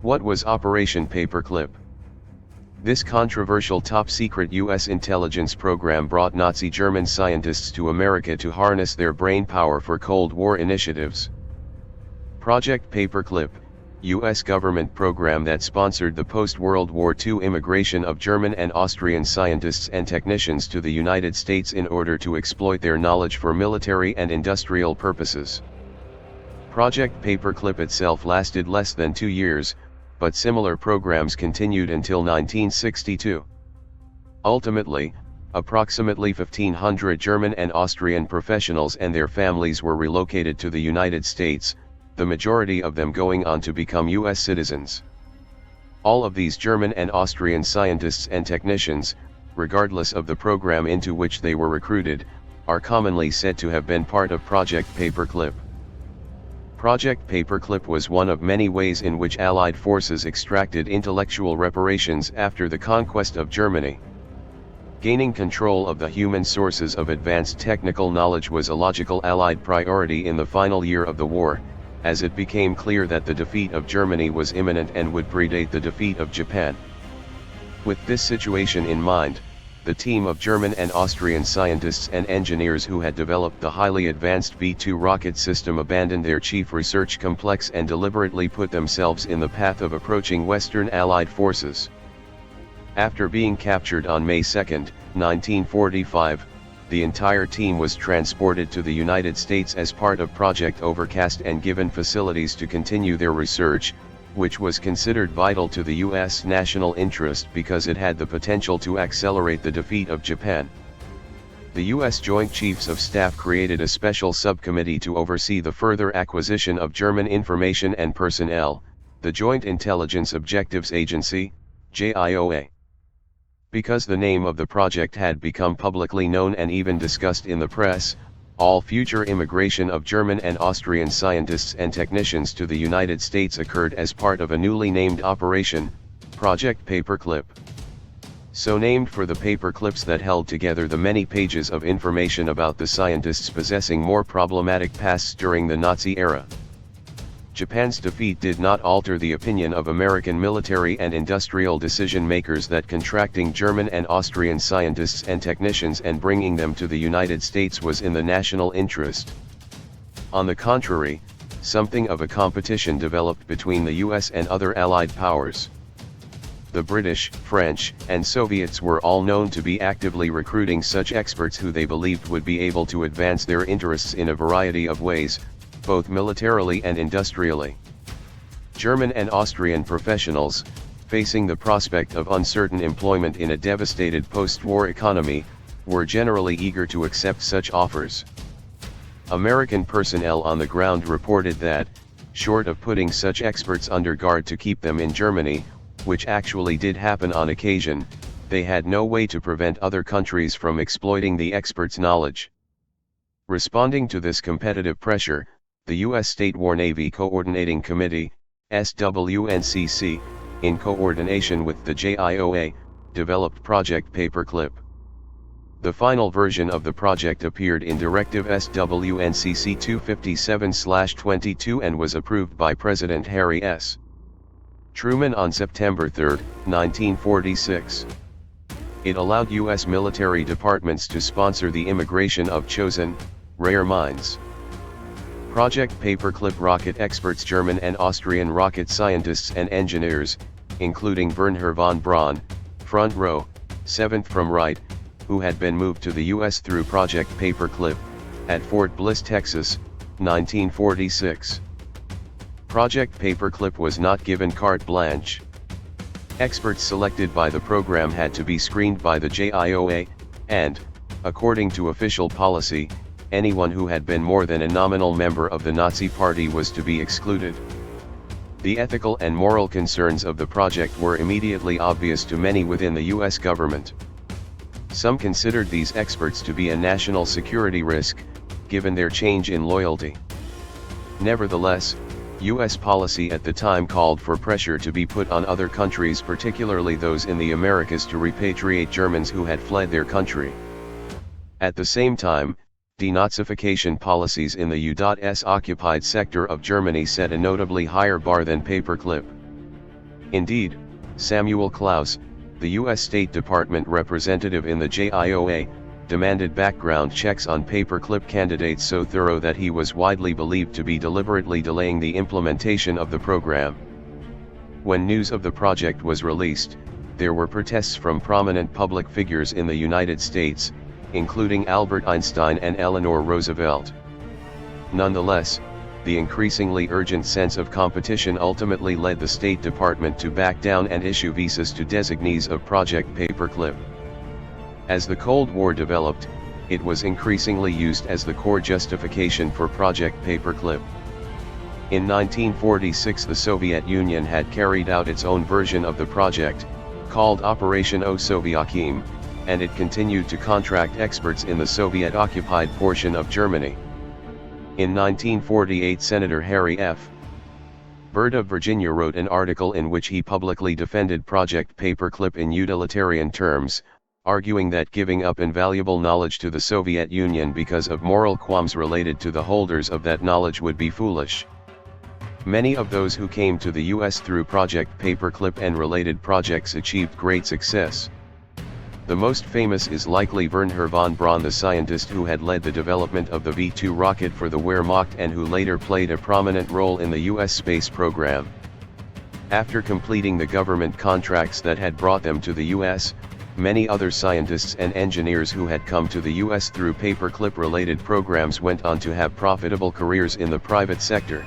What was Operation Paperclip? This controversial top-secret U.S. intelligence program brought Nazi German scientists to America to harness their brain power for Cold War initiatives. Project Paperclip, U.S. government program that sponsored the post-World War II immigration of German and Austrian scientists and technicians to the United States in order to exploit their knowledge for military and industrial purposes. Project Paperclip itself lasted less than 2 years, but similar programs continued until 1962. Ultimately, approximately 1,500 German and Austrian professionals and their families were relocated to the United States, the majority of them going on to become U.S. citizens. All of these German and Austrian scientists and technicians, regardless of the program into which they were recruited, are commonly said to have been part of Project Paperclip. Project Paperclip was one of many ways in which Allied forces extracted intellectual reparations after the conquest of Germany. Gaining control of the human sources of advanced technical knowledge was a logical Allied priority in the final year of the war, as it became clear that the defeat of Germany was imminent and would predate the defeat of Japan. With this situation in mind, the team of German and Austrian scientists and engineers who had developed the highly advanced V-2 rocket system abandoned their chief research complex and deliberately put themselves in the path of approaching Western Allied forces. After being captured on May 2, 1945, the entire team was transported to the United States as part of Project Overcast and given facilities to continue their research, which was considered vital to the U.S. national interest because it had the potential to accelerate the defeat of Japan. The U.S. Joint Chiefs of Staff created a special subcommittee to oversee the further acquisition of German information and personnel, the Joint Intelligence Objectives Agency, JIOA. Because the name of the project had become publicly known and even discussed in the press, all future immigration of German and Austrian scientists and technicians to the United States occurred as part of a newly named operation, Project Paperclip. So named for the paper clips that held together the many pages of information about the scientists possessing more problematic pasts during the Nazi era. Japan's defeat did not alter the opinion of American military and industrial decision-makers that contracting German and Austrian scientists and technicians and bringing them to the United States was in the national interest. On the contrary, something of a competition developed between the US and other Allied powers. The British, French, and Soviets were all known to be actively recruiting such experts who they believed would be able to advance their interests in a variety of ways, both militarily and industrially. German and Austrian professionals, facing the prospect of uncertain employment in a devastated post-war economy, were generally eager to accept such offers. American personnel on the ground reported that, short of putting such experts under guard to keep them in Germany, which actually did happen on occasion, they had no way to prevent other countries from exploiting the experts' knowledge. Responding to this competitive pressure, the U.S. State War Navy Coordinating Committee, SWNCC, in coordination with the JIOA, developed Project Paperclip. The final version of the project appeared in Directive SWNCC 257/22 and was approved by President Harry S. Truman on September 3, 1946. It allowed U.S. military departments to sponsor the immigration of chosen, rare minds. Project Paperclip rocket experts German and Austrian rocket scientists and engineers, including Wernher von Braun, front row, 7th from right, who had been moved to the U.S. through Project Paperclip, at Fort Bliss, Texas, 1946. Project Paperclip was not given carte blanche. Experts selected by the program had to be screened by the JIOA, and, according to official policy, anyone who had been more than a nominal member of the Nazi Party was to be excluded. The ethical and moral concerns of the project were immediately obvious to many within the U.S. government. Some considered these experts to be a national security risk, given their change in loyalty. Nevertheless, U.S. policy at the time called for pressure to be put on other countries, particularly those in the Americas, to repatriate Germans who had fled their country. At the same time, denazification policies in the U.S. occupied sector of Germany set a notably higher bar than Paperclip. Indeed, Samuel Klaus, the U.S. State Department representative in the JIOA, demanded background checks on paperclip candidates so thorough that he was widely believed to be deliberately delaying the implementation of the program. When news of the project was released, there were protests from prominent public figures in the United States, including Albert Einstein and Eleanor Roosevelt. Nonetheless, the increasingly urgent sense of competition ultimately led the State Department to back down and issue visas to designees of Project Paperclip. As the Cold War developed, it was increasingly used as the core justification for Project Paperclip. In 1946, the Soviet Union had carried out its own version of the project, called Operation O-Sovyakim, and it continued to contract experts in the Soviet-occupied portion of Germany. In 1948, Senator Harry F. Byrd of Virginia wrote an article in which he publicly defended Project Paperclip in utilitarian terms, arguing that giving up invaluable knowledge to the Soviet Union because of moral qualms related to the holders of that knowledge would be foolish. Many of those who came to the U.S. through Project Paperclip and related projects achieved great success. The most famous is likely Wernher von Braun, the scientist who had led the development of the V-2 rocket for the Wehrmacht and who later played a prominent role in the U.S. space program. After completing the government contracts that had brought them to the U.S., many other scientists and engineers who had come to the U.S. through paperclip-related programs went on to have profitable careers in the private sector.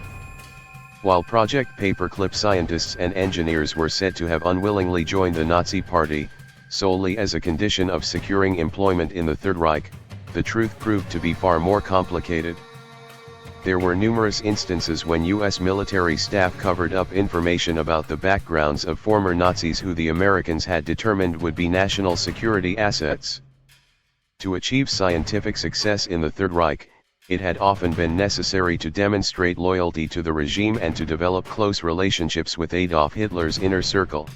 While Project Paperclip scientists and engineers were said to have unwillingly joined the Nazi Party, solely as a condition of securing employment in the Third Reich, the truth proved to be far more complicated. There were numerous instances when U.S. military staff covered up information about the backgrounds of former Nazis who the Americans had determined would be national security assets. To achieve scientific success in the Third Reich, it had often been necessary to demonstrate loyalty to the regime and to develop close relationships with Adolf Hitler's inner circle.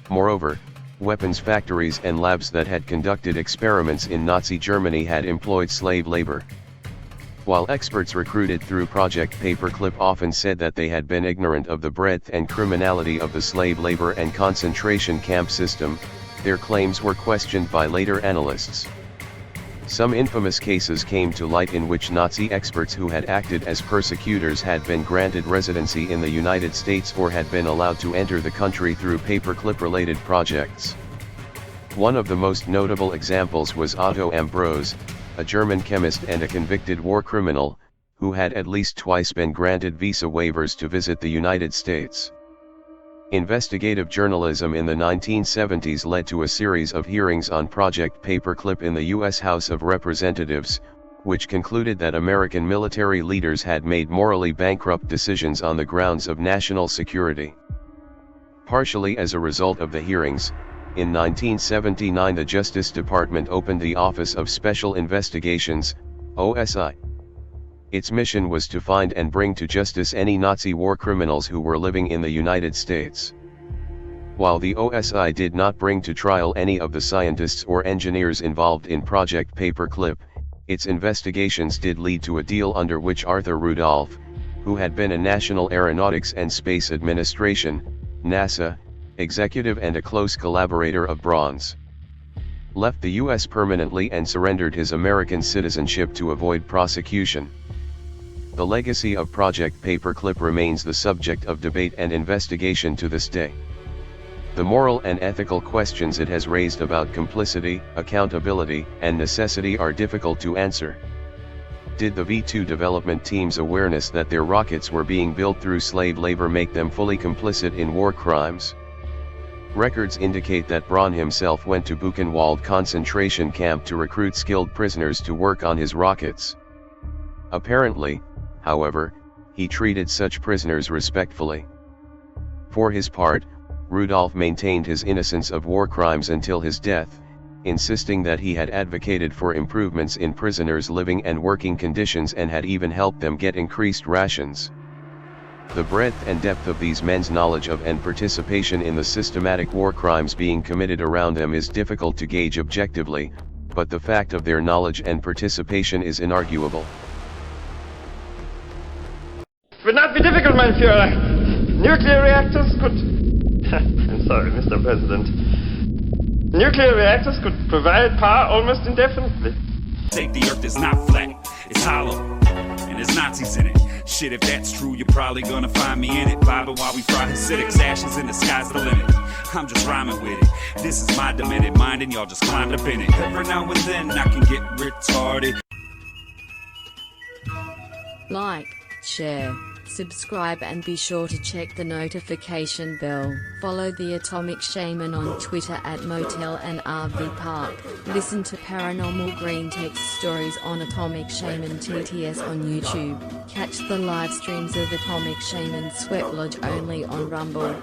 Moreover, weapons factories and labs that had conducted experiments in Nazi Germany had employed slave labor. While experts recruited through Project Paperclip often said that they had been ignorant of the breadth and criminality of the slave labor and concentration camp system, their claims were questioned by later analysts. Some infamous cases came to light in which Nazi experts who had acted as persecutors had been granted residency in the United States or had been allowed to enter the country through paperclip-related projects. One of the most notable examples was Otto Ambros, a German chemist and a convicted war criminal, who had at least twice been granted visa waivers to visit the United States. Investigative journalism in the 1970s led to a series of hearings on Project Paperclip in the U.S. House of Representatives, which concluded that American military leaders had made morally bankrupt decisions on the grounds of national security. Partially as a result of the hearings, in 1979 the Justice Department opened the Office of Special Investigations, OSI. Its mission was to find and bring to justice any Nazi war criminals who were living in the United States. While the OSI did not bring to trial any of the scientists or engineers involved in Project Paperclip, its investigations did lead to a deal under which Arthur Rudolph, who had been a National Aeronautics and Space Administration, NASA, executive and a close collaborator of Braun's, left the U.S. permanently and surrendered his American citizenship to avoid prosecution. The legacy of Project Paperclip remains the subject of debate and investigation to this day. The moral and ethical questions it has raised about complicity, accountability, and necessity are difficult to answer. Did the V-2 development team's awareness that their rockets were being built through slave labor make them fully complicit in war crimes? Records indicate that Braun himself went to Buchenwald concentration camp to recruit skilled prisoners to work on his rockets. Apparently, however, he treated such prisoners respectfully. For his part, Rudolph maintained his innocence of war crimes until his death, insisting that he had advocated for improvements in prisoners' living and working conditions and had even helped them get increased rations. The breadth and depth of these men's knowledge of and participation in the systematic war crimes being committed around them is difficult to gauge objectively, but the fact of their knowledge and participation is inarguable. It would not be difficult, mein Führer. Nuclear reactors could I'm sorry, Mr. President. Nuclear reactors could provide power almost indefinitely. The earth is not flat, it's hollow, and there's Nazis in it. Shit, if that's true, you're probably gonna find me in it. Vibing while we fry Hasidics, ashes in the sky's the limit. I'm just rhyming with it. This is my demented mind, and y'all just climbed up in it. Every now and then I can get retarded. Like, share, subscribe, and be sure to check the notification bell. Follow the Atomic Shaman on Twitter at Motel and RV Park. Listen to Paranormal Green Text Stories on Atomic Shaman TTS on YouTube. Catch the live streams of Atomic Shaman Sweat Lodge only on Rumble.